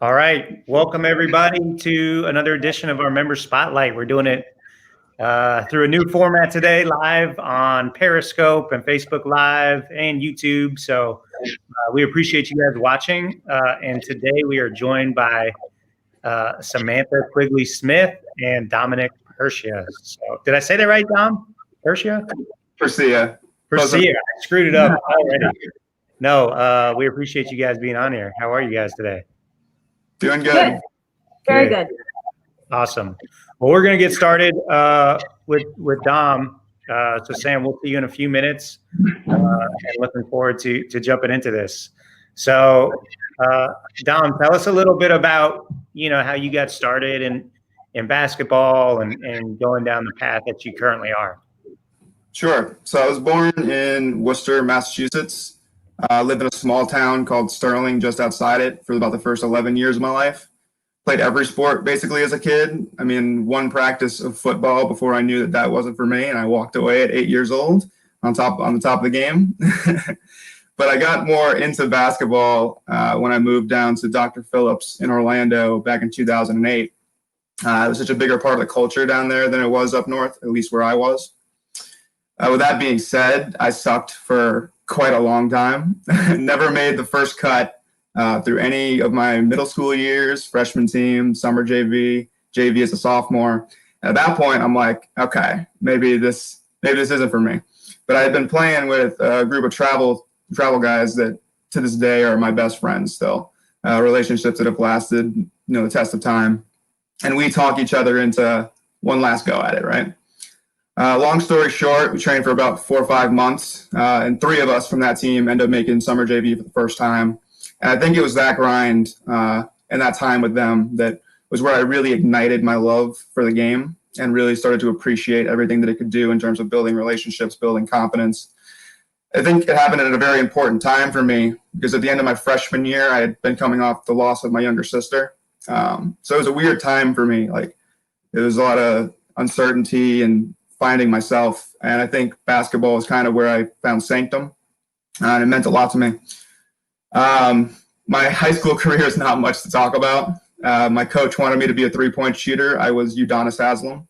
All right. Welcome, everybody, to another edition of our Member Spotlight. We're doing it through a new format today, live on Periscope and Facebook Live and YouTube. So we appreciate you guys watching. And today we are joined by Samantha Quigley-Smith and Dominic Percia. So did I say that right, Dom? Percia? Percia. Percia. I screwed it up already. No, we appreciate you guys being on here. How are you guys today? Doing good. Very good. Awesome. Well, we're going to get started with Dom. So Sam, we'll see you in a few minutes, and looking forward to jumping into this. So Dom, tell us a little bit about, how you got started in basketball and going down the path that you currently are. Sure. So I was born in Worcester, Massachusetts. Lived in a small town called Sterling, just outside it, for about the first 11 years of my life. Played every sport basically as a kid. I mean, one practice of football before I knew that wasn't for me, and I walked away at 8 years old on the top of the game. But I got more into basketball when I moved down to Dr. Phillips in Orlando back in 2008. It was such a bigger part of the culture down there than it was up north, at least where I was. With that being said, I sucked for quite a long time. Never made the first cut through any of my middle school years, freshman team, summer JV as a sophomore. At that point, I'm like, okay, maybe this isn't for me. But I had been playing with a group of travel guys that to this day are my best friends still. Relationships that have lasted, the test of time. And we talk each other into one last go at it, right? Long story short, we trained for about 4 or 5 months, and 3 of us from that team ended up making summer JV for the first time. And I think it was that grind and that time with them that was where I really ignited my love for the game and really started to appreciate everything that it could do in terms of building relationships, building confidence. I think it happened at a very important time for me because at the end of my freshman year, I had been coming off the loss of my younger sister. So it was a weird time for me. Like, there was a lot of uncertainty and finding myself, and I think basketball is kind of where I found sanctum, and it meant a lot to me. My high school career is not much to talk about. My coach wanted me to be a three-point shooter. I was Udonis Haslam,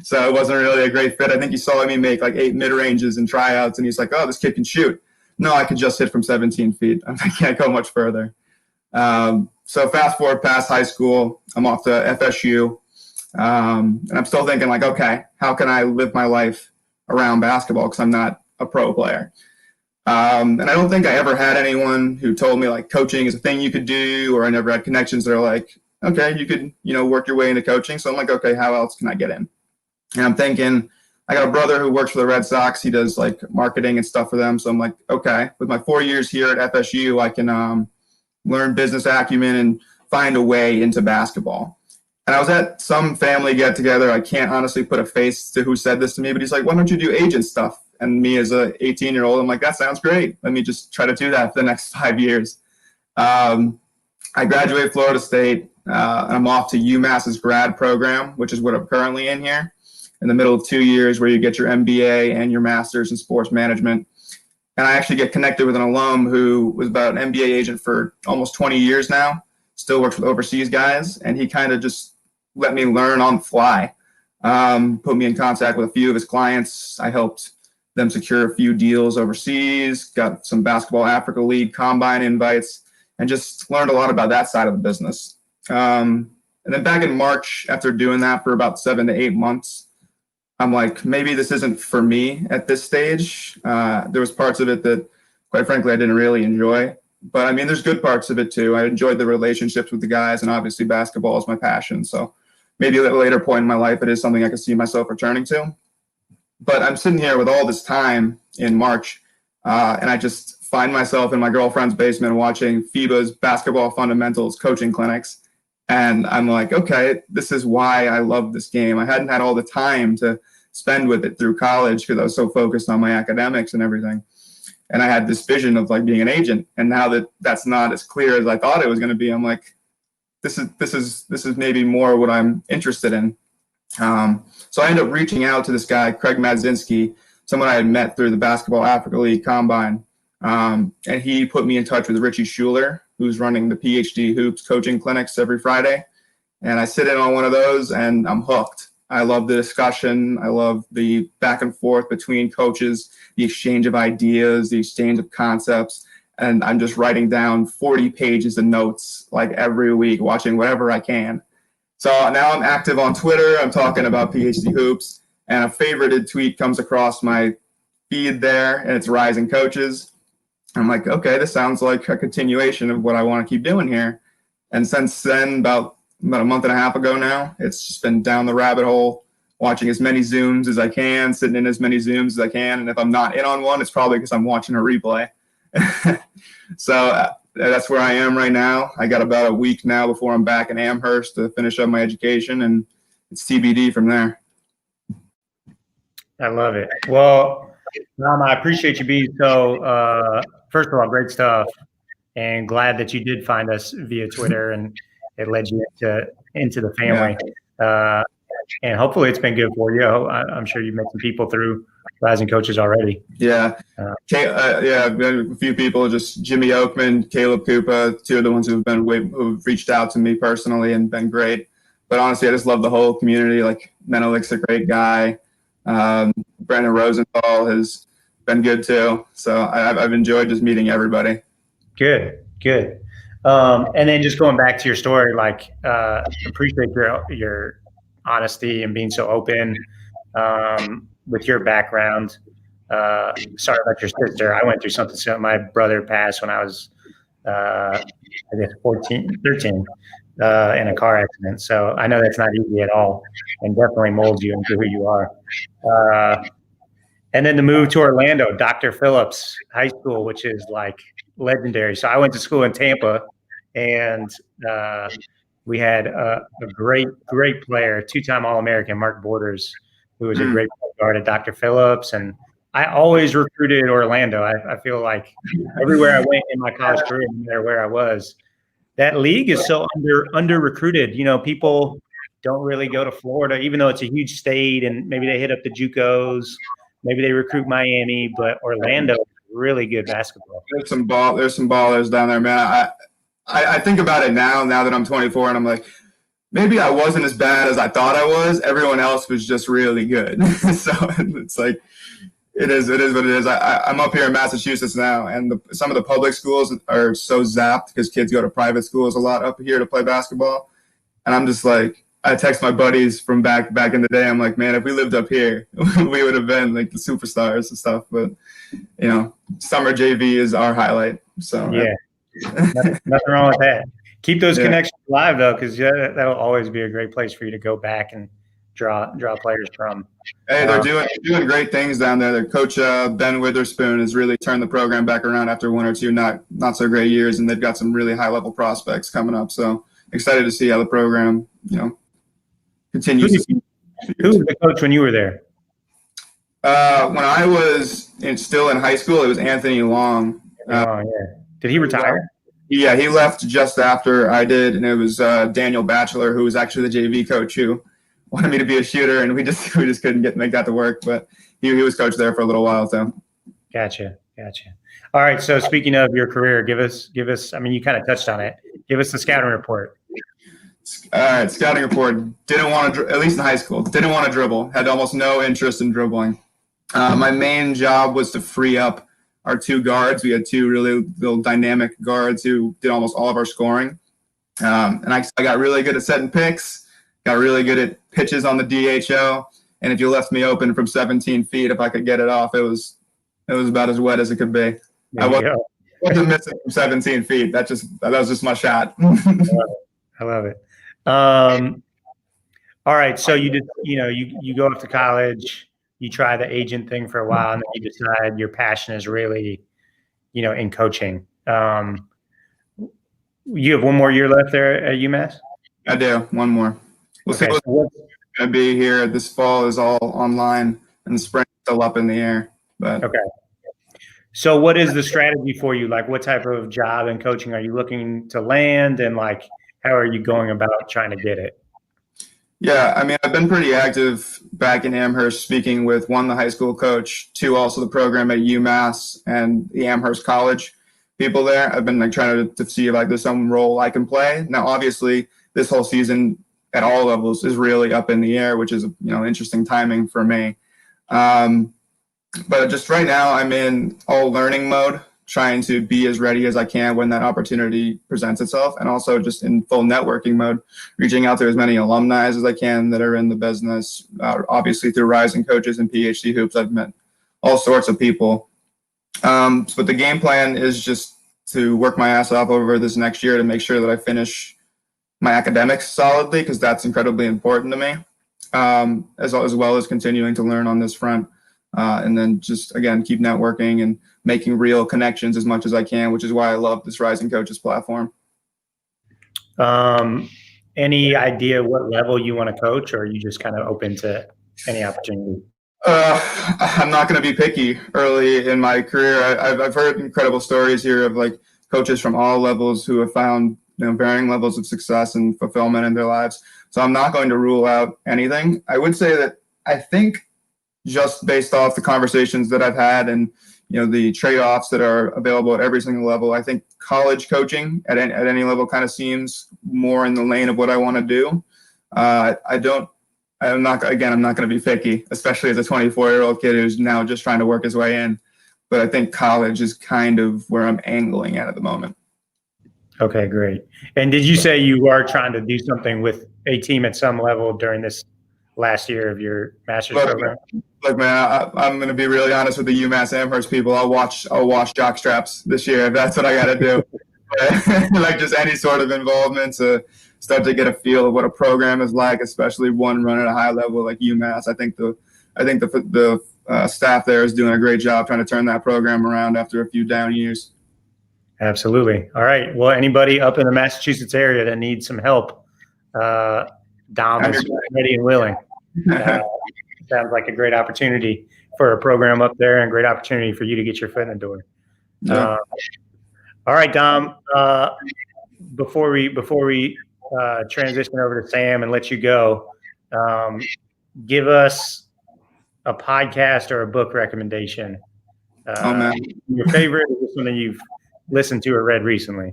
so it wasn't really a great fit. I think he saw me make like 8 mid-ranges in tryouts, and he's like, oh, this kid can shoot. No, I could just hit from 17 feet. I can't go much further. So fast forward past high school, I'm off to FSU. And I'm still thinking like, okay, how can I live my life around basketball? Because I'm not a pro player. And I don't think I ever had anyone who told me like coaching is a thing you could do, or I never had connections that are like, okay, you could, work your way into coaching. So I'm like, okay, how else can I get in? And I'm thinking, I got a brother who works for the Red Sox. He does like marketing and stuff for them. So I'm like, okay, with my 4 years here at FSU, I can learn business acumen and find a way into basketball. And I was at some family get together. I can't honestly put a face to who said this to me, but he's like, why don't you do agent stuff? And me as a 18-year-old, I'm like, that sounds great. Let me just try to do that for the next 5 years. I graduated Florida State. I'm off to UMass's grad program, which is what I'm currently in here, in the middle of 2 years where you get your MBA and your master's in sports management. And I actually get connected with an alum who was about an MBA agent for almost 20 years now, still works with overseas guys. And he kind of just let me learn on the fly, put me in contact with a few of his clients. I helped them secure a few deals overseas, got some Basketball Africa League combine invites, and just learned a lot about that side of the business. And then back in March, after doing that for about 7 to 8 months, I'm like, maybe this isn't for me at this stage. There was parts of it that, quite frankly, I didn't really enjoy. But I mean, there's good parts of it too. I enjoyed the relationships with the guys, and obviously basketball is my passion. So maybe at a later point in my life, it is something I could see myself returning to. But I'm sitting here with all this time in March, and I just find myself in my girlfriend's basement watching FIBA's basketball fundamentals coaching clinics. And I'm like, okay, this is why I love this game. I hadn't had all the time to spend with it through college because I was so focused on my academics and everything. And I had this vision of like being an agent. And now that that's not as clear as I thought it was going to be, I'm like, this is maybe more what I'm interested in. So I ended up reaching out to this guy, Craig Madzinski, someone I had met through the Basketball Africa League Combine. And he put me in touch with Richie Schuler, who's running the PhD Hoops coaching clinics every Friday. And I sit in on one of those and I'm hooked. I love the discussion. I love the back and forth between coaches, the exchange of ideas, the exchange of concepts. And I'm just writing down 40 pages of notes like every week, watching whatever I can. So now I'm active on Twitter. I'm talking about PhD Hoops, and a favorited tweet comes across my feed there, and it's Rising Coaches. I'm like, okay, this sounds like a continuation of what I want to keep doing here. And since then, about a month and a half ago now, it's just been down the rabbit hole, watching as many Zooms as I can, sitting in as many Zooms as I can. And if I'm not in on one, it's probably because I'm watching a replay. So that's where I am right now. I got about a week now before I'm back in Amherst to finish up my education, and it's TBD from there. I love it. Well, Ram, I appreciate you being so, first of all, great stuff, and glad that you did find us via Twitter and it led you into the family. Yeah. And hopefully it's been good for you. I'm sure you've met some people through Rising Coaches already. Yeah. A few people, just Jimmy Oakman, Caleb Koopa, two of the ones who've reached out to me personally and been great. But honestly, I just love the whole community. Like Menelik's a great guy. Brandon Rosenthal has been good too. So I've enjoyed just meeting everybody. Good. And then just going back to your story, like appreciate your honesty and being so open with your background. Sorry about your sister. I went through something similar. My brother passed when I was, I guess, 13 in a car accident. So I know that's not easy at all and definitely molds you into who you are. And then the move to Orlando, Dr. Phillips High School, which is like legendary. So I went to school in Tampa, and we had a great player, two-time All-American, Mark Borders, who was a great guard at Dr. Phillips. And I always recruited Orlando. I feel like everywhere I went in my college career, no matter where I was, that league is so under recruited. You know, people don't really go to Florida, even though it's a huge state, and maybe they hit up the JUCOs, maybe they recruit Miami, but Orlando is really good basketball. There's some ballers down there, man. I think about it now that I'm 24, and I'm like, maybe I wasn't as bad as I thought I was. Everyone else was just really good. So it's like, it is what it is. I'm up here in Massachusetts now, and some of the public schools are so zapped because kids go to private schools a lot up here to play basketball. And I'm just like, I text my buddies from back in the day. I'm like, man, if we lived up here, we would have been like the superstars and stuff. But, you know, summer JV is our highlight. So yeah, nothing wrong with that. Keep those connections alive, though, because that'll always be a great place for you to go back and draw players from. Hey, they're doing great things down there. Their coach Ben Witherspoon has really turned the program back around after one or two not so great years, and they've got some really high level prospects coming up. So excited to see how the program, continues. Who was the coach when you were there? When I was still in high school, it was Anthony Long. Yeah. Did he retire? Yeah, he left just after I did, and it was Daniel Batchelor, who was actually the JV coach, who wanted me to be a shooter, and we just couldn't make that to work. But he was coach there for a little while, so. Gotcha. All right. So speaking of your career, give us. I mean, you kind of touched on it. Give us the scouting report. All right, scouting report. Didn't want to, at least in high school, didn't want to dribble. Had almost no interest in dribbling. My main job was to free up our two guards. We had two really little dynamic guards who did almost all of our scoring. And I got really good at setting picks, got really good at pitches on the DHO. And if you left me open from 17 feet, if I could get it off, it was about as wet as it could be. I wasn't missing from 17 feet. That was just my shot. I love it. All right. So you go off to college, you try the agent thing for a while, and then you decide your passion is really, in coaching. You have one more year left there at UMass? I do. One more. We'll see what's going to be here. This fall is all online, and the spring is still up in the air. But okay. So what is the strategy for you? Like, what type of job and coaching are you looking to land, and like, how are you going about trying to get it? Yeah, I mean, I've been pretty active back in Amherst, speaking with one, the high school coach, two, also the program at UMass and the Amherst College people there. I've been like trying to see if like there's some role I can play. Now, obviously, this whole season at all levels is really up in the air, which is interesting timing for me. Um, but just right now, I'm in all learning mode, trying to be as ready as I can when that opportunity presents itself, and also just in full networking mode, reaching out to as many alumni as I can that are in the business. Obviously, through Rising Coaches and PhD Hoops, I've met all sorts of people. But the game plan is just to work my ass off over this next year to make sure that I finish my academics solidly, because that's incredibly important to me, as well as continuing to learn on this front. And then just, again, keep networking and making real connections as much as I can, which is why I love this Rising Coaches platform. Any idea what level you want to coach, or are you just kind of open to any opportunity? I'm not going to be picky early in my career. I've heard incredible stories here of like coaches from all levels who have found varying levels of success and fulfillment in their lives. So I'm not going to rule out anything. I would say that I think, just based off the conversations that I've had and the trade-offs that are available at every single level, I think college coaching at any level kind of seems more in the lane of what I want to do. I'm not going to be picky, especially as a 24-year-old kid who's now just trying to work his way in. But I think college is kind of where I'm angling at the moment. Okay, great. And did you say you are trying to do something with a team at some level during this last year of your master's program? Look, man, I'm going to be really honest with the UMass Amherst people. I'll wash jock straps this year if that's what I got to do. Like just any sort of involvement to start to get a feel of what a program is like, especially one run at a high level like UMass. I think the staff there is doing a great job trying to turn that program around after a few down years. Absolutely. All right. Well, anybody up in the Massachusetts area that needs some help, Dom is ready and willing. Sounds like a great opportunity for a program up there, and great opportunity for you to get your foot in the door. Yeah. All right, Dom. Before we transition over to Sam and let you go, give us a podcast or a book recommendation. Oh man, your favorite, or something you've listened to or read recently?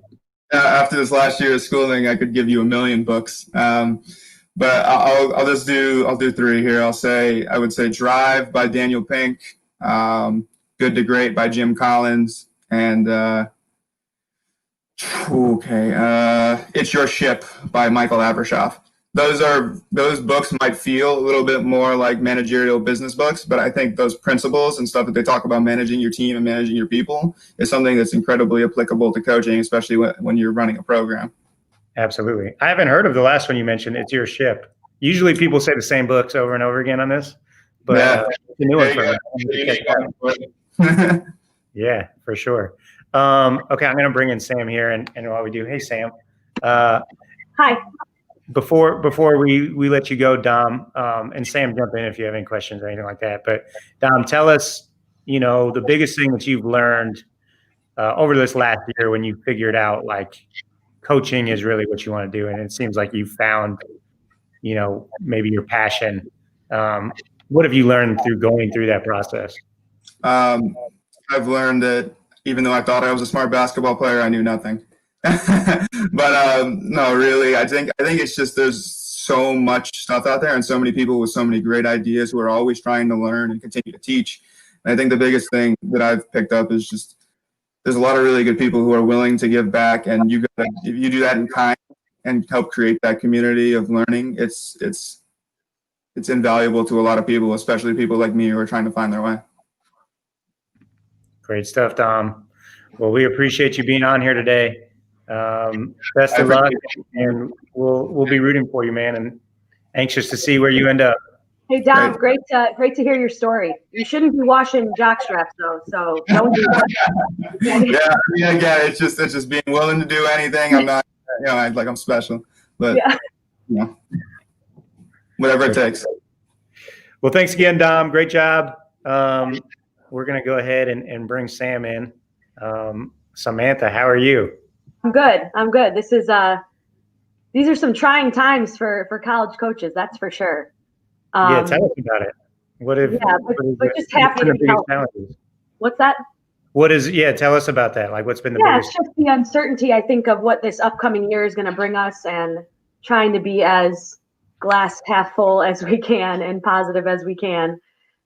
After this last year of schooling, I could give you a million books. But I'll do three here. I would say Drive by Daniel Pink, Good to Great by Jim Collins, and It's Your Ship by Michael Abrashoff. Those books might feel a little bit more like managerial business books, but I think those principles and stuff that they talk about managing your team and managing your people is something that's incredibly applicable to coaching, especially when you're running a program. Absolutely. I haven't heard of the last one you mentioned, It's Your Ship. Usually people say the same books over and over again on this, but it's a new one for me. Yeah, for sure. Okay, I'm going to bring in Sam here, and while we do, hey, Sam. Hi. Before we let you go, Dom, and Sam, jump in if you have any questions or anything like that. But Dom, tell us, the biggest thing that you've learned over this last year when you figured out like coaching is really what you want to do, and it seems like you found, maybe your passion. What have you learned through going through that process? I've learned that even though I thought I was a smart basketball player, I knew nothing. But no, really, I think it's just there's so much stuff out there and so many people with so many great ideas who are always trying to learn and continue to teach. And I think the biggest thing that I've picked up is just there's a lot of really good people who are willing to give back, and if you do that in kind and help create that community of learning, it's invaluable to a lot of people, especially people like me who are trying to find their way. Great stuff, Dom. Well, we appreciate you being on here today. Best of luck, and we'll be rooting for you, man, and anxious to see where you end up. Hey, Dom, great to hear your story. You shouldn't be washing jockstraps though, so don't do that. Yeah. It's just being willing to do anything. I'm not, I'm special, but whatever it takes. Well, thanks again, Dom. Great job. We're gonna go ahead and bring Sam in. Samantha, how are you? I'm good. This these are some trying times for college coaches, that's for sure. Yeah, tell us about it. What if? Yeah, but just happy to the be biggest healthy. challenges? What's that? What is? Yeah, tell us about that. Like, what's been the Yeah, it's biggest? just the uncertainty, I think, of what this upcoming year is going to bring us, and trying to be as glass half full as we can and positive as we can.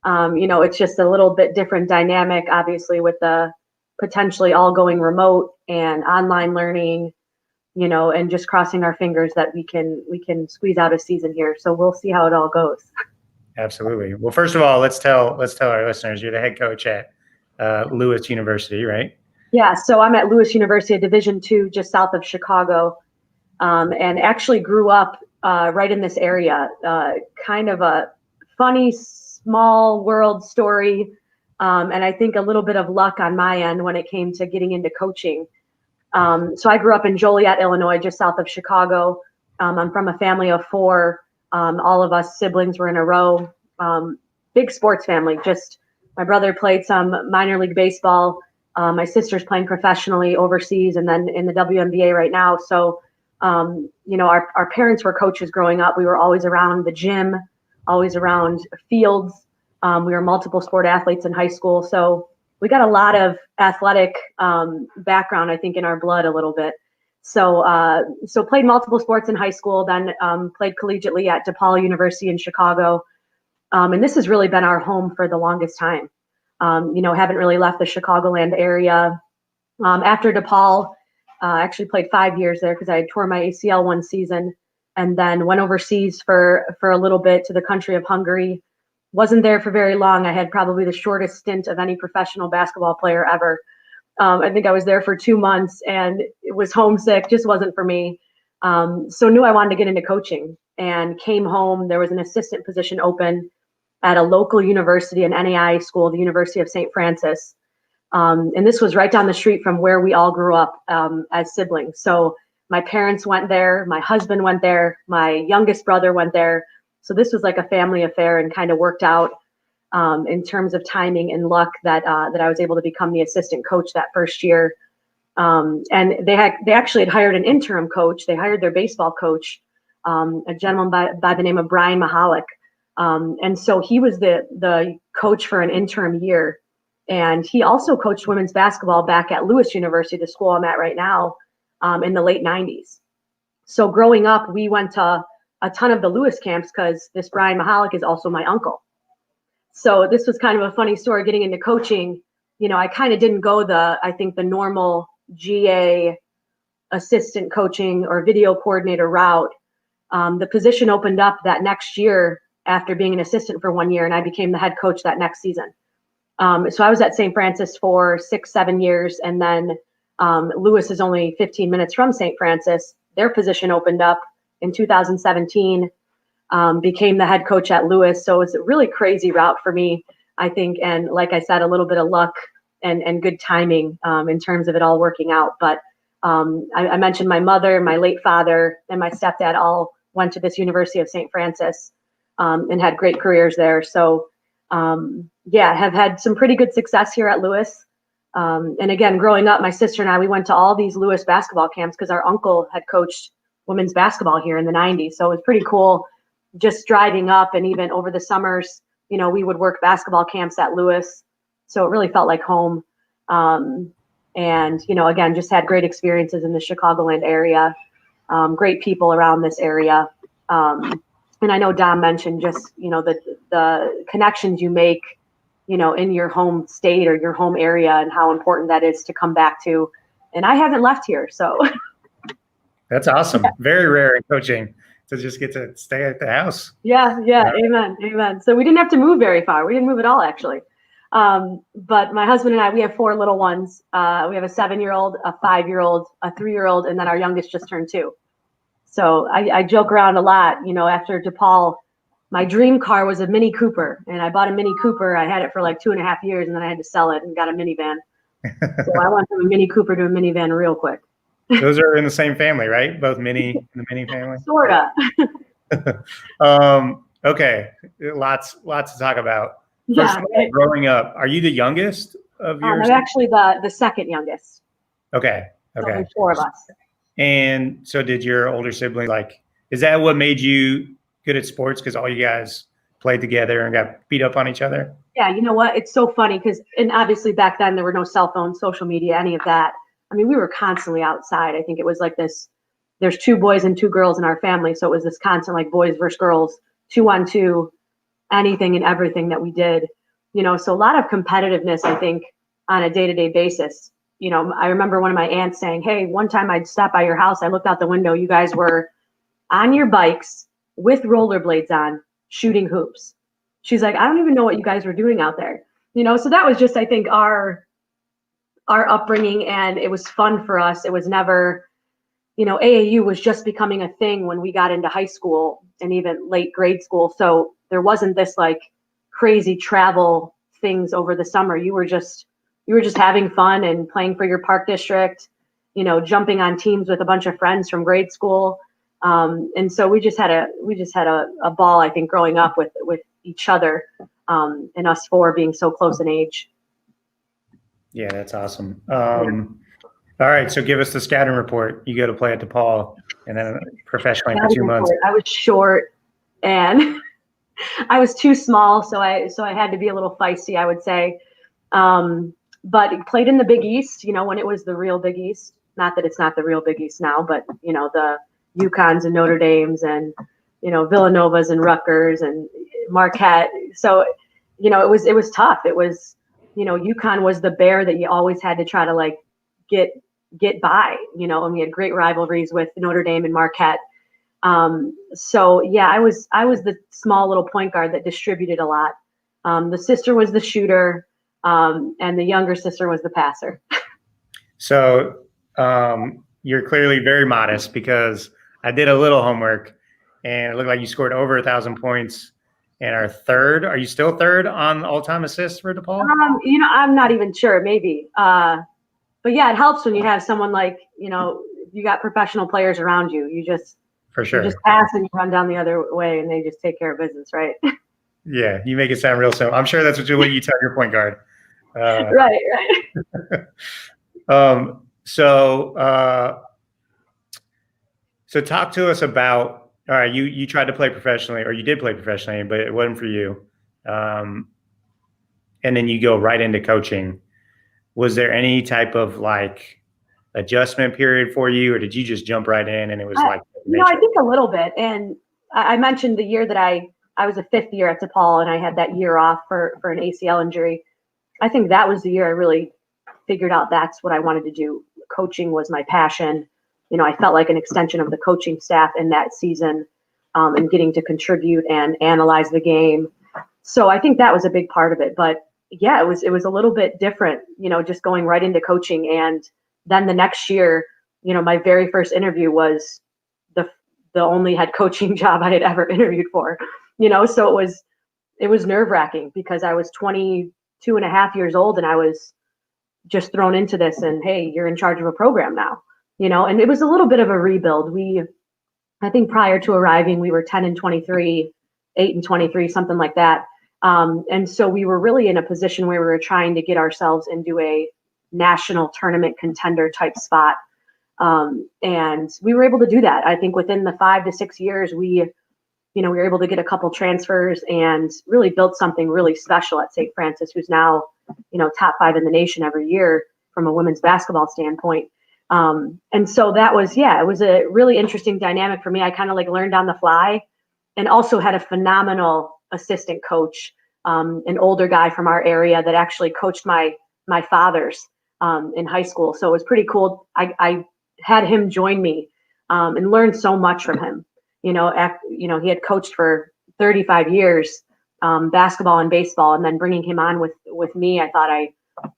It's just a little bit different dynamic, obviously, with the potentially all going remote and online learning, and just crossing our fingers that we can squeeze out a season here. So we'll see how it all goes. Absolutely. Well, first of all, let's tell our listeners you're the head coach at Lewis University, right? Yeah, so I'm at Lewis University, Division II, just south of Chicago, and actually grew up right in this area. Kind of a funny, small world story, and I think a little bit of luck on my end when it came to getting into coaching. So I grew up in Joliet, Illinois, just south of Chicago. I'm from a family of 4. All of us siblings were in a row. Big sports family. Just my brother played some minor league baseball. My sister's playing professionally overseas and then in the WNBA right now. So, our parents were coaches growing up. We were always around the gym, always around fields. We were multiple sport athletes in high school. So we got a lot of athletic background, I think, in our blood a little bit. So played multiple sports in high school, then played collegiately at DePaul University in Chicago. And this has really been our home for the longest time. Haven't really left the Chicagoland area. After DePaul, I actually played 5 years there because I tore my ACL one season, and then went overseas for a little bit to the country of Hungary. Wasn't there for very long. I had probably the shortest stint of any professional basketball player ever. I think I was there for 2 months and it was homesick, just wasn't for me. So knew I wanted to get into coaching and came home. There was an assistant position open at a local university, an NAI school, the University of St. Francis. And this was right down the street from where we all grew up as siblings. So my parents went there, my husband went there, my youngest brother went there. So this was like a family affair, and kind of worked out in terms of timing and luck that I was able to become the assistant coach that first year. And they actually had hired an interim coach. They hired their baseball coach, a gentleman by the name of Brian Mahalik. And so he was the coach for an interim year. And he also coached women's basketball back at Lewis University, the school I'm at right now, in the late 90s. So growing up, we went to a ton of the Lewis camps because this Brian Mahalik is also my uncle. So this was kind of a funny story getting into coaching. I kind of didn't go the normal GA assistant coaching or video coordinator route. The position opened up that next year after being an assistant for 1 year, and I became the head coach that next season. So I was at St. Francis for 6-7 years, and then Lewis is only 15 minutes from St. Francis. Their position opened up in 2017, became the head coach at Lewis. So it was a really crazy route for me, I think. And like I said, a little bit of luck and good timing in terms of it all working out. But I mentioned my mother, my late father, and my stepdad all went to this University of St. Francis and had great careers there. So have had some pretty good success here at Lewis. And again, growing up, my sister and I, we went to all these Lewis basketball camps because our uncle had coached women's basketball here in the 90s. So it was pretty cool just driving up, and even over the summers, we would work basketball camps at Lewis. So it really felt like home. And, again, just had great experiences in the Chicagoland area, great people around this area. And I know Dom mentioned just, the connections you make, in your home state or your home area, and how important that is to come back to. And I haven't left here, so. That's awesome. Yeah. Very rare in coaching to just get to stay at the house. Yeah. Amen. So we didn't have to move very far. We didn't move at all, actually. But my husband and I, we have 4 little ones. We have a 7-year-old, a 5-year-old, a 3-year-old, and then our youngest just turned 2. So I joke around a lot, after DePaul, my dream car was a Mini Cooper, and I bought a Mini Cooper. I had it for like 2.5 years, and then I had to sell it and got a minivan. So I went from a Mini Cooper to a minivan real quick. Those are in the same family, right? Both Mini in the Mini family? Sorta. Okay. Lots to talk about. Yeah. First, growing up, are you the youngest of yours? I'm actually the second youngest. Okay. So there's 4 of us. And so did your older sibling, like, is that what made you good at sports? Because all you guys played together and got beat up on each other? Yeah, you know what? It's so funny because, and obviously back then there were no cell phones, social media, any of that. I mean, we were constantly outside. I think it was like this, there's 2 boys and 2 girls in our family. So it was this constant like boys versus girls, 2-on-2, anything and everything that we did, so a lot of competitiveness, I think, on a day-to-day basis. I remember one of my aunts saying, hey, one time I'd stop by your house. I looked out the window. You guys were on your bikes with rollerblades on, shooting hoops. She's like, I don't even know what you guys were doing out there. So that was just, I think, our upbringing, and it was fun for us. It was never, AAU was just becoming a thing when we got into high school and even late grade school. So there wasn't this like crazy travel things over the summer. You were just having fun and playing for your park district, jumping on teams with a bunch of friends from grade school. And so we just had a ball, I think, growing up with each other, and us 4 being so close in age. Yeah, that's awesome. All right, so give us the scouting report. You go to play at DePaul and then professionally for 2 months. I was short and I was too small, so I had to be a little feisty, I would say. But played in the Big East, when it was the real Big East. Not that it's not the real Big East now, but the UConns and Notre Dames and Villanovas and Rutgers and Marquette. So it was tough. It was UConn was the bear that you always had to try to like get by. And we had great rivalries with Notre Dame and Marquette. So yeah, I was the small little point guard that distributed a lot. The sister was the shooter, and the younger sister was the passer. So you're clearly very modest, because I did a little homework and it looked like you scored over 1,000 points and are third. Are you still third on all-time assists for DePaul? I'm not even sure, maybe. But yeah, it helps when you have someone like, you got professional players around you. You just For sure. You just pass and you run down the other way and they just take care of business, right? Yeah, you make it sound real simple. I'm sure that's what you tell your point guard. Right. So talk to us about, all right, you tried to play professionally, or you did play professionally, but it wasn't for you. And then you go right into coaching. Was there any type of like adjustment period for you, or did you just jump right in and it was like? No, I think a little bit. And I mentioned the year that I was a 5th year at DePaul and I had that year off for an ACL injury. I think that was the year I really figured out that's what I wanted to do. Coaching was my passion. I felt like an extension of the coaching staff in that season, and getting to contribute and analyze the game. So I think that was a big part of it. But yeah, it was a little bit different, just going right into coaching. And then the next year, my very first interview was the only head coaching job I had ever interviewed for, so it was nerve-wracking because I was 22 and a half years old and I was just thrown into this, and hey, you're in charge of a program now, and it was a little bit of a rebuild. I think prior to arriving, we were 10-23, 8-23, something like that. And so we were really in a position where we were trying to get ourselves into a national tournament contender type spot. And we were able to do that. I think within the 5 to 6 years, we were able to get a couple transfers and really built something really special at St. Francis, who's now, top 5 in the nation every year from a women's basketball standpoint. And so that was, it was a really interesting dynamic for me. I kind of like learned on the fly, and also had a phenomenal assistant coach, an older guy from our area that actually coached my father's in high school. So it was pretty cool. I had him join me and learned so much from him. He had coached for 35 years, basketball and baseball, and then bringing him on with me, I thought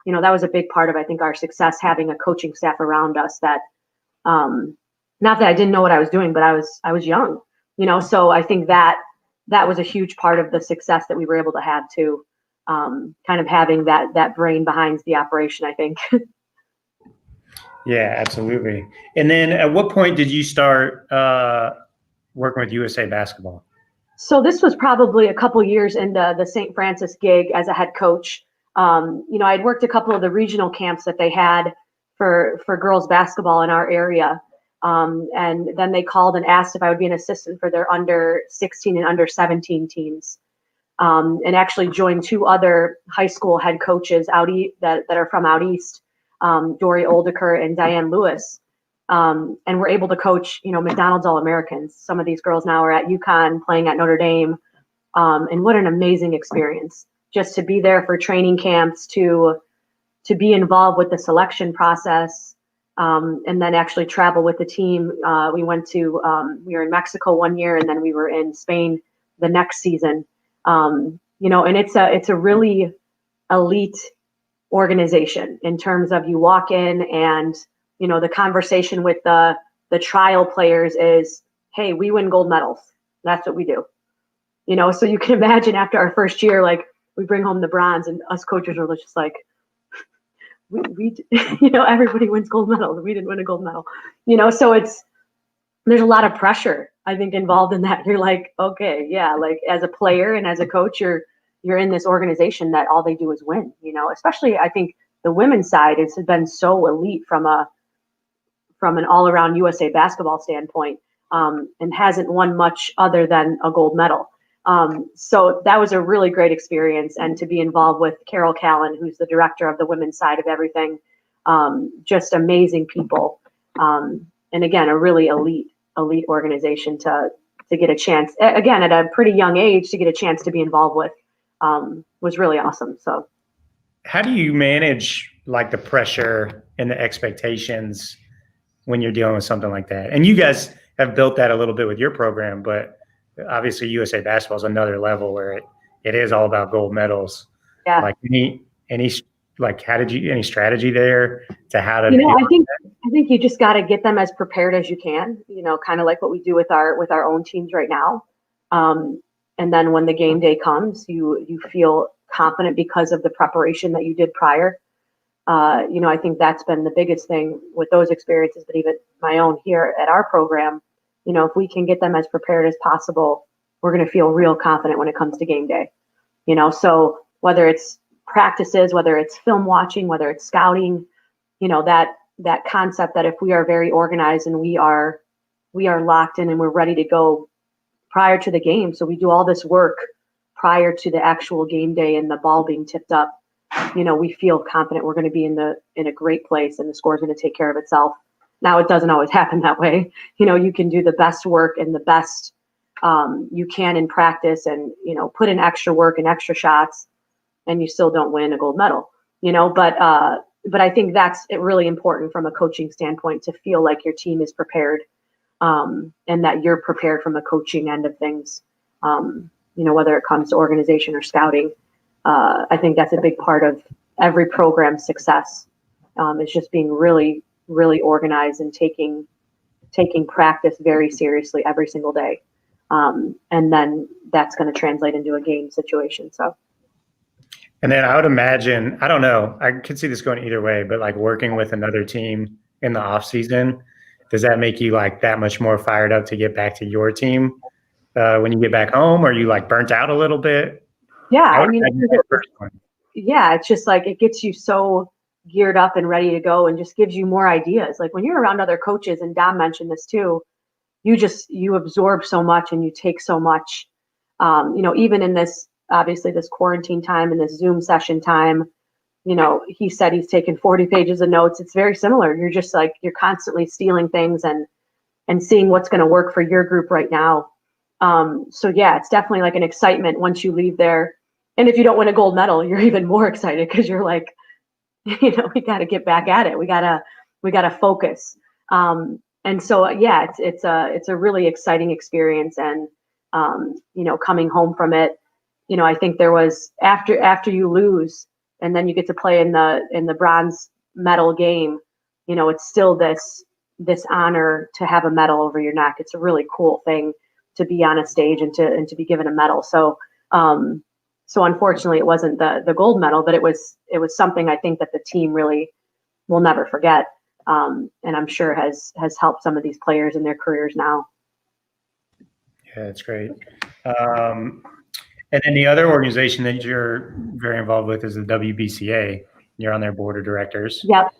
that was a big part of, I think, our success, having a coaching staff around us that, not that I didn't know what I was doing, but I was young, so I think that was a huge part of the success that we were able to have too, kind of having that brain behind the operation, I think. Yeah, absolutely. And then at what point did you start working with USA Basketball? So this was probably a couple years into the St. Francis gig as a head coach. I'd worked a couple of the regional camps that they had for girls basketball in our area. And then they called and asked if I would be an assistant for their under 16 and under 17 teams. And actually joined 2 other high school head coaches that are from out east, Dory Oldeker and Diane Lewis. And we're able to coach, McDonald's All-Americans. Some of these girls now are at UConn, playing at Notre Dame. And what an amazing experience just to be there for training camps, to be involved with the selection process, and then actually travel with the team. We were in Mexico one year, and then we were in Spain the next season. And it's a really elite organization in terms of you walk in and, the conversation with the trial players is, hey, we win gold medals. That's what we do. So you can imagine after our first year, like we bring home the bronze and us coaches are just like, we everybody wins gold medals. We didn't win a gold medal, so there's a lot of pressure, I think, involved in that. You're like, okay, yeah, like as a player and as a coach, you're in this organization that all they do is win, especially I think the women's side has been so elite from an all around USA basketball standpoint, and hasn't won much other than a gold medal. So that was a really great experience, and to be involved with Carol Callan, who's the director of the women's side of everything, just amazing people. And again, a really elite organization to get a chance, again, at a pretty young age, to get a chance to be involved with, was really awesome. So how do you manage like the pressure and the expectations when you're dealing with something like that? And you guys have built that a little bit with your program, but obviously USA basketball is another level where it is all about gold medals. Yeah. Like any strategy there to how to I think you just got to get them as prepared as you can, kind of like what we do with our own teams right now. And then when the game day comes, you feel confident because of the preparation that you did prior. I think that's been the biggest thing with those experiences, but even my own here at our program, if we can get them as prepared as possible, we're going to feel real confident when it comes to game day. So whether it's practices, whether it's film watching, whether it's scouting, that concept that if we are very organized and we are locked in and we're ready to go prior to the game. So we do all this work prior to the actual game day and the ball being tipped up. We feel confident we're going to be in a great place and the score is going to take care of itself. Now, it doesn't always happen that way. You can do the best work and the best you can in practice and, put in extra work and extra shots and you still don't win a gold medal, but I think that's really important from a coaching standpoint to feel like your team is prepared, and that you're prepared from a coaching end of things, whether it comes to organization or scouting. I think that's a big part of every program's success, is just being really, really organized and taking practice very seriously every single day. And then that's going to translate into a game situation. So. And then I would imagine, I don't know, I could see this going either way, but like working with another team in the off season, does that make you like that much more fired up to get back to your team when you get back home? Or are you like burnt out a little bit? Yeah, it's just like it gets you so geared up and ready to go and just gives you more ideas. Like when you're around other coaches, and Dom mentioned this too, you absorb so much and you take so much, even in this, obviously this quarantine time and this Zoom session time, he said he's taken 40 pages of notes. It's very similar. You're just like, you're constantly stealing things and seeing what's going to work for your group right now. So yeah, it's definitely like an excitement once you leave there. And if you don't win a gold medal, you're even more excited because you're like, we got to get back at it. We gotta focus. And so, yeah, it's a really exciting experience. And, coming home from it, I think there was after you lose and then you get to play in the bronze medal game, it's still this honor to have a medal over your neck. It's a really cool thing to be on a stage and to be given a medal. So, so unfortunately it wasn't the gold medal, but it was something I think that the team really will never forget. And I'm sure has helped some of these players in their careers now. Yeah, that's great. And then the other organization that you're very involved with is the WBCA. You're on their board of directors. Yep.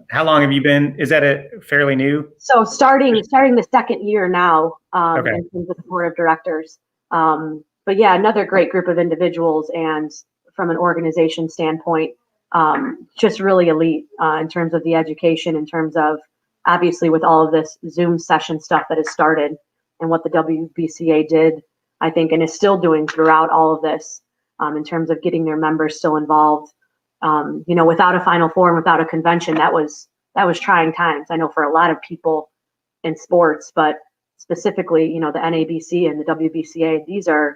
How long have you been? Is that a fairly new? So starting the second year now, Okay. in terms of the board of directors. But yeah, another great group of individuals, and from an organization standpoint, just really elite in terms of the education, in terms of obviously with all of this Zoom session stuff that has started and what the WBCA did, I think, and is still doing throughout all of this, in terms of getting their members still involved. Without a Final Four and without a convention, that was trying times. I know for a lot of people in sports, but specifically, the NABC and the WBCA,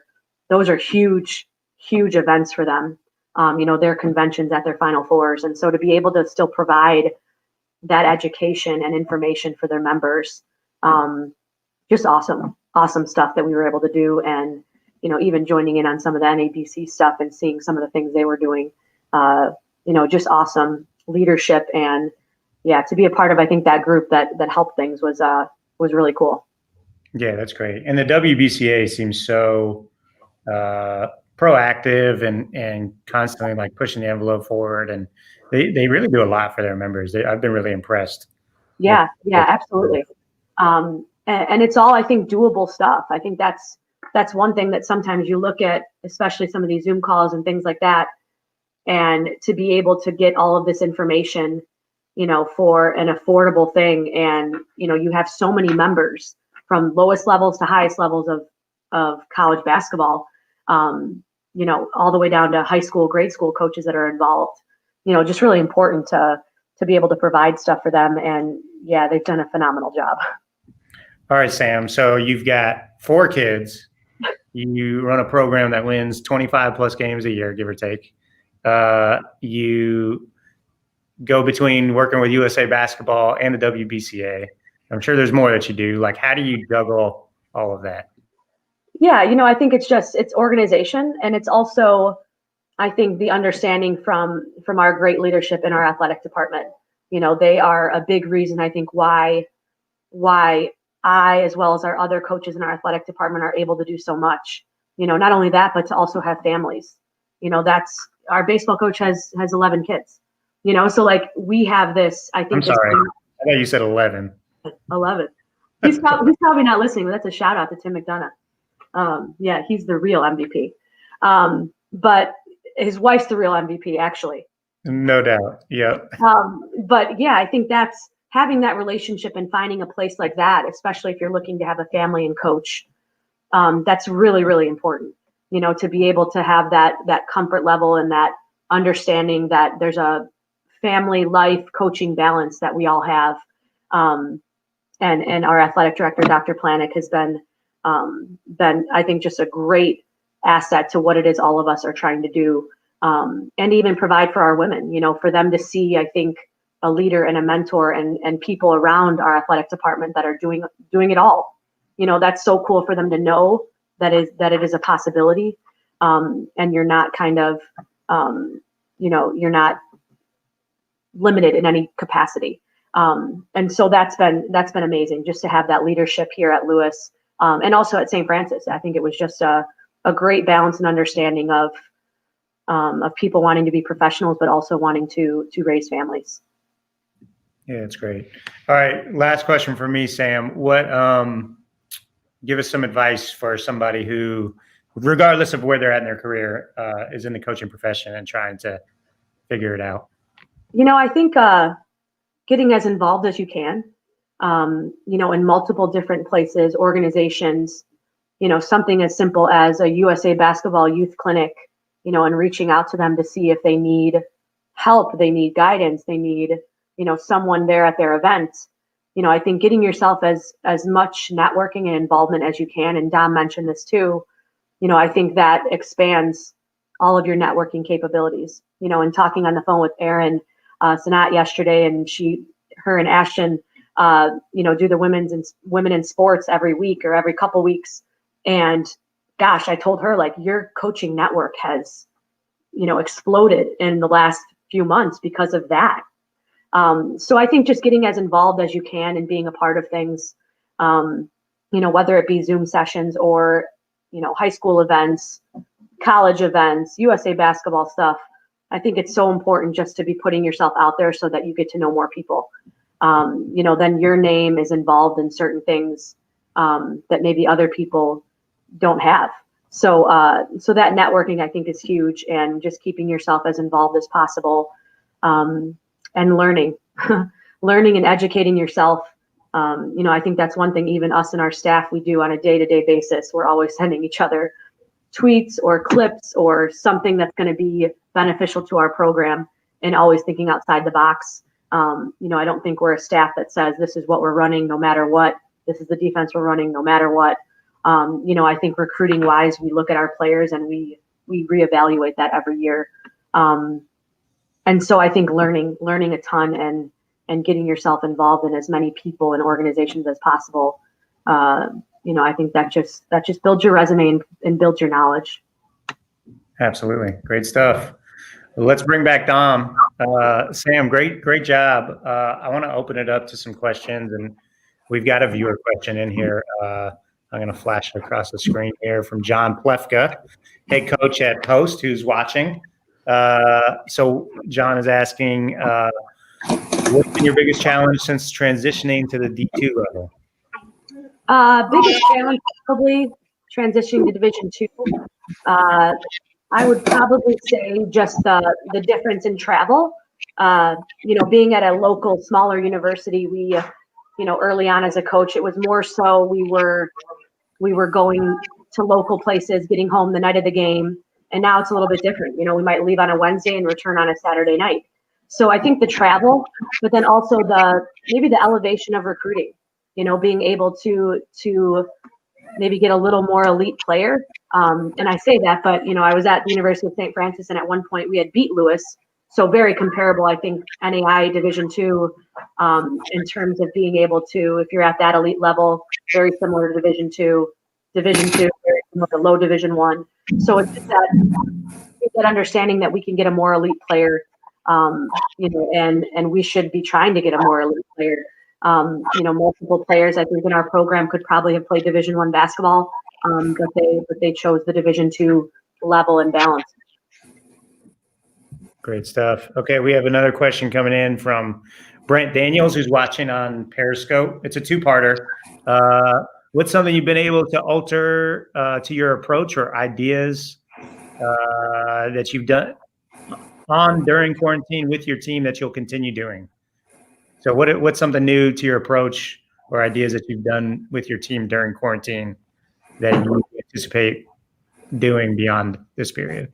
those are huge, huge events for them. Their conventions at their Final Fours. And so to be able to still provide that education and information for their members, just awesome stuff that we were able to do. And, even joining in on some of the NABC stuff and seeing some of the things they were doing, just awesome leadership. And yeah, to be a part of, I think, that group that helped things was really cool. Yeah, that's great. And the WBCA seems so proactive and constantly like pushing the envelope forward, and they really do a lot for their members. I've been really impressed. Yeah, absolutely. And it's all, I think, doable stuff. I think that's one thing that sometimes you look at, especially some of these Zoom calls and things like that, and to be able to get all of this information, for an affordable thing. And, you have so many members from lowest levels to highest levels of college basketball, all the way down to high school, grade school coaches that are involved, just really important to be able to provide stuff for them. And yeah, they've done a phenomenal job. All right, Sam. So you've got 4 kids. You run a program that wins 25 plus games a year, give or take. You go between working with USA Basketball and the WBCA. I'm sure there's more that you do. Like, how do you juggle all of that? Yeah, I think it's organization, and it's also, I think, the understanding from our great leadership in our athletic department. They are a big reason, I think, why I, as well as our other coaches in our athletic department, are able to do so much. Not only that, but to also have families. That's our baseball coach has 11 kids. So like we have this. I think. I'm sorry. I thought you said 11. 11. He's probably not listening, but that's a shout out to Tim McDonough. Yeah, he's the real MVP. But his wife's the real MVP, actually. No doubt. Yep. But yeah, I think that's having that relationship and finding a place like that, especially if you're looking to have a family and coach. That's really, really important, to be able to have that comfort level and that understanding that there's a family life coaching balance that we all have. And our athletic director, Dr. Planek, has been, I think, just a great asset to what it is all of us are trying to do, and even provide for our women, for them to see, I think, a leader and a mentor and people around our athletic department that are doing it all. That's so cool for them to know that it is a possibility, and you're not kind of, you're not limited in any capacity. And so that's been amazing just to have that leadership here at Lewis, and also at St. Francis. I think it was just a great balance and understanding of people wanting to be professionals, but also wanting to raise families. Yeah, that's great. All right, last question for me, Sam. What give us some advice for somebody who, regardless of where they're at in their career, is in the coaching profession and trying to figure it out? I think getting as involved as you can, in multiple different places, organizations, something as simple as a USA Basketball youth clinic, and reaching out to them to see if they need help, they need guidance, they need, someone there at their event. I think getting yourself as much networking and involvement as you can, and Dom mentioned this too, I think that expands all of your networking capabilities, and talking on the phone with Erin Sanat yesterday, and her and Ashton, do the women in sports every week or every couple weeks. And gosh, I told her, like, your coaching network has, exploded in the last few months because of that. So I think just getting as involved as you can and being a part of things, whether it be Zoom sessions or, high school events, college events, USA Basketball stuff, I think it's so important just to be putting yourself out there so that you get to know more people. Then your name is involved in certain things that maybe other people don't have. So that networking, I think, is huge, and just keeping yourself as involved as possible, and learning and educating yourself. I think that's one thing even us and our staff, we do on a day-to-day basis. We're always sending each other tweets or clips or something that's going to be beneficial to our program, and always thinking outside the box. I don't think we're a staff that says this is what we're running no matter what. This is the defense we're running no matter what. I think recruiting wise, we look at our players and we reevaluate that every year. And so I think learning a ton and getting yourself involved in as many people and organizations as possible. I think that just builds your resume and builds your knowledge. Absolutely. Great stuff. Well, let's bring back Dom. Sam, great job. I want to open it up to some questions, and we've got a viewer question in here. I'm going to flash it across the screen here from John Plefka, head coach at Post, who's watching. So John is asking, what's been your biggest challenge since transitioning to the D2 level? Biggest challenge, probably transitioning to Division II. I would probably say just the difference in travel. Being at a local, smaller university, we, early on as a coach, it was more so we were going to local places, getting home the night of the game, and now it's a little bit different. We might leave on a Wednesday and return on a Saturday night. So I think the travel, but then also maybe the elevation of recruiting. Being able to maybe get a little more elite player. And I say that, but I was at the University of St. Francis, and at one point we had beat Lewis. So very comparable, I think, NAI Division II, in terms of being able to, if you're at that elite level, very similar to Division II, very similar to low Division I. So it's just that understanding that we can get a more elite player, and we should be trying to get a more elite player. Multiple players, I think, in our program could probably have played Division I basketball, but they chose the Division II level and balance. Great stuff. Okay, we have another question coming in from Brent Daniels, who's watching on Periscope. It's a two-parter. What's something you've been able to alter to your approach or ideas that you've done during quarantine with your team that you'll continue doing? So what's something new to your approach or ideas that you've done with your team during quarantine that you anticipate doing beyond this period?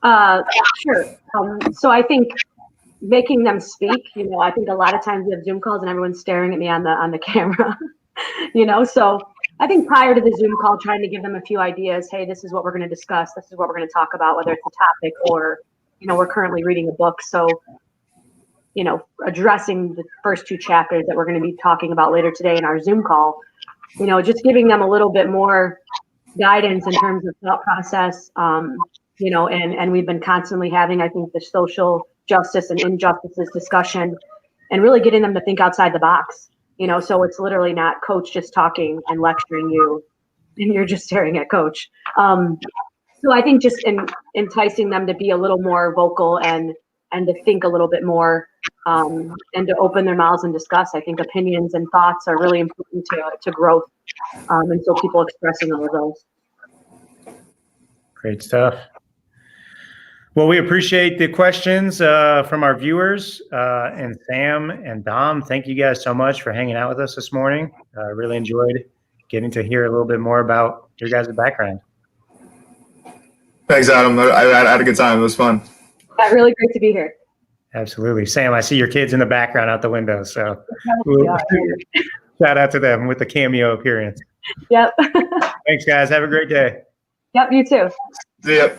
Sure. So I think making them speak, I think a lot of times we have Zoom calls and everyone's staring at me on the camera, so I think prior to the Zoom call, trying to give them a few ideas. Hey, this is what we're going to discuss. This is what we're going to talk about, whether it's a topic or, we're currently reading a book. So, addressing the first two chapters that we're going to be talking about later today in our Zoom call, just giving them a little bit more guidance in terms of thought process, and we've been constantly having, I think, the social justice and injustices discussion, and really getting them to think outside the box, so it's literally not coach just talking and lecturing you and you're just staring at coach. So I think just enticing them to be a little more vocal and to think a little bit more, and to open their mouths and discuss. I think opinions and thoughts are really important to growth, and so people expressing all of those. Great stuff. Well, we appreciate the questions from our viewers, and Sam and Dom. Thank you guys so much for hanging out with us this morning. I really enjoyed getting to hear a little bit more about your guys' background. Thanks, Adam. I had a good time. It was fun. Yeah, really great to be here. Absolutely. Sam, I see your kids in the background out the window, so shout out to them with the cameo appearance. Yep. Thanks, guys. Have a great day. Yep, you too. See ya.